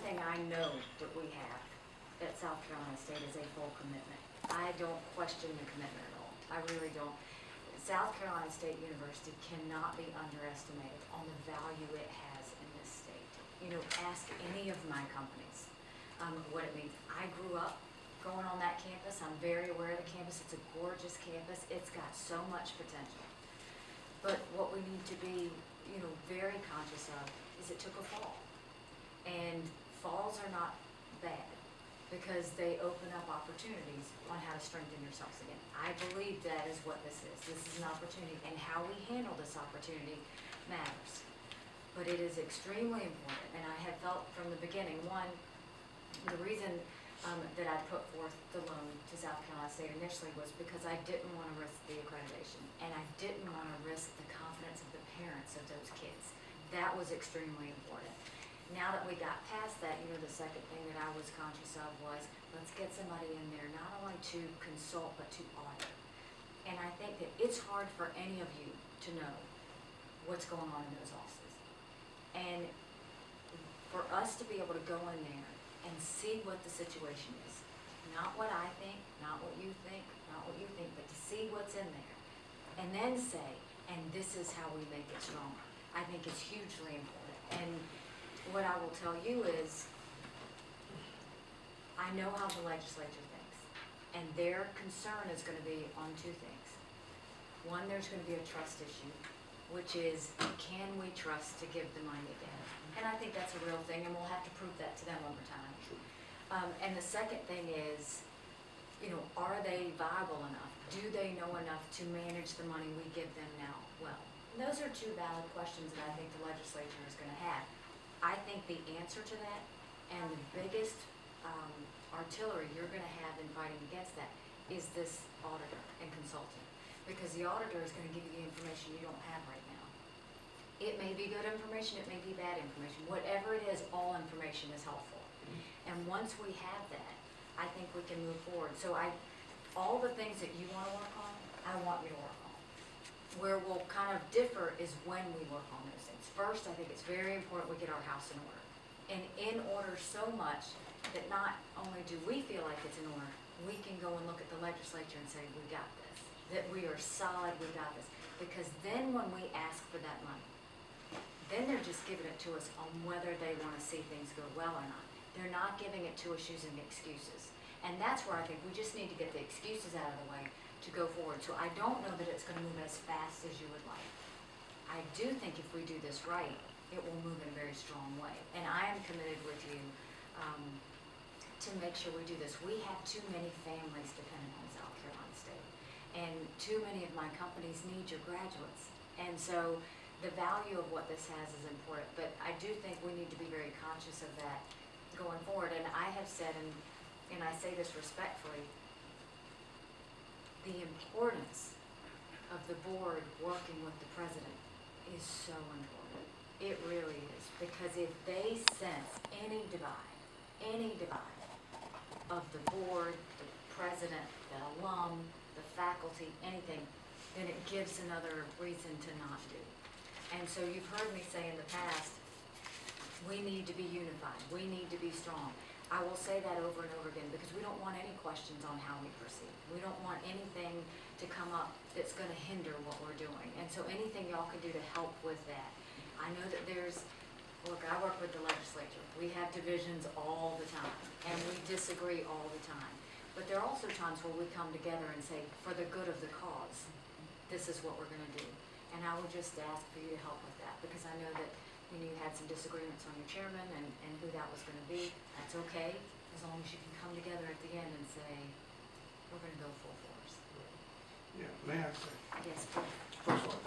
thing I know that we have at South Carolina State is a full commitment. I don't question the commitment at all. I really don't. South Carolina State University cannot be underestimated on the value it has in this state. You know, ask any of my companies what it means. I grew up going on that campus. I'm very aware of the campus. It's a gorgeous campus. It's got so much potential. But what we need to be, you know, very conscious of is it took a fall. And falls are not bad because they open up opportunities on how to strengthen yourselves again. I believe that is what this is. This is an opportunity, and how we handle this opportunity matters. But it is extremely important, and I have felt from the beginning, one, the reason that I put forth the loan to South Carolina State initially was because I didn't want to risk the accreditation, and I didn't want to risk the confidence of the parents of those kids. That was extremely important. Now that we got past that, you know, the second thing that I was conscious of was, let's get somebody in there not only to consult, but to audit. And I think that it's hard for any of you to know what's going on in those offices. And for us to be able to go in there and see what the situation is, not what I think, not what you think, not what you think, but to see what's in there, and then say, and this is how we make it stronger, I think is hugely important. And what I will tell you is, I know how the legislature thinks, and their concern is going to be on two things. One, there's going to be a trust issue, which is, can we trust to give the money again? And I think that's a real thing, and we'll have to prove that to them over time. And the second thing is, you know, are they viable enough? Do they know enough to manage the money we give them now well? And those are two valid questions that I think the legislature is going to have. I think the answer to that, and the biggest artillery you're going to have in fighting against that, is this auditor and consultant. Because the auditor is going to give you the information you don't have right now. It may be good information, it may be bad information. Whatever it is, all information is helpful. And once we have that, I think we can move forward. So all the things that you want to work on, I want you to work on. Where we'll kind of differ is when we work on those things. First, I think it's very important we get our house in order. And in order so much that not only do we feel like it's in order, we can go and look at the legislature and say, we got this. That we are solid, we got this. Because then when we ask for that money, then they're just giving it to us on whether they want to see things go well or not. They're not giving it to us using excuses. And that's where I think we just need to get the excuses out of the way to go forward. So I don't know that it's going to move as fast as you would like. I do think if we do this right, it will move in a very strong way. And I am committed with you to make sure we do this. We have too many families dependent on South Carolina State. And too many of my companies need your graduates. And so the value of what this has is important. But I do think we need to be very conscious of that going forward. And I have said, and I say this respectfully, the importance of the board working with the president is so important. It really is. Because if they sense any divide of the board, the president, the alum, the faculty, anything, then it gives another reason to not do. And so you've heard me say in the past, we need to be unified. We need to be strong. I will say that over and over again because we don't want any questions on how we proceed. We don't want anything to come up that's going to hinder what we're doing. And so anything y'all can do to help with that. I know that look, I work with the legislature. We have divisions all the time, and we disagree all the time. But there are also times where we come together and say, for the good of the cause, this is what we're going to do. And I would just ask for you to help with that because I know that you had some disagreements on your chairman and who that was going to be. That's okay, as long as you can come together at the end and say, we're going to go full force. Yeah, may I say? Yes, please. First of all,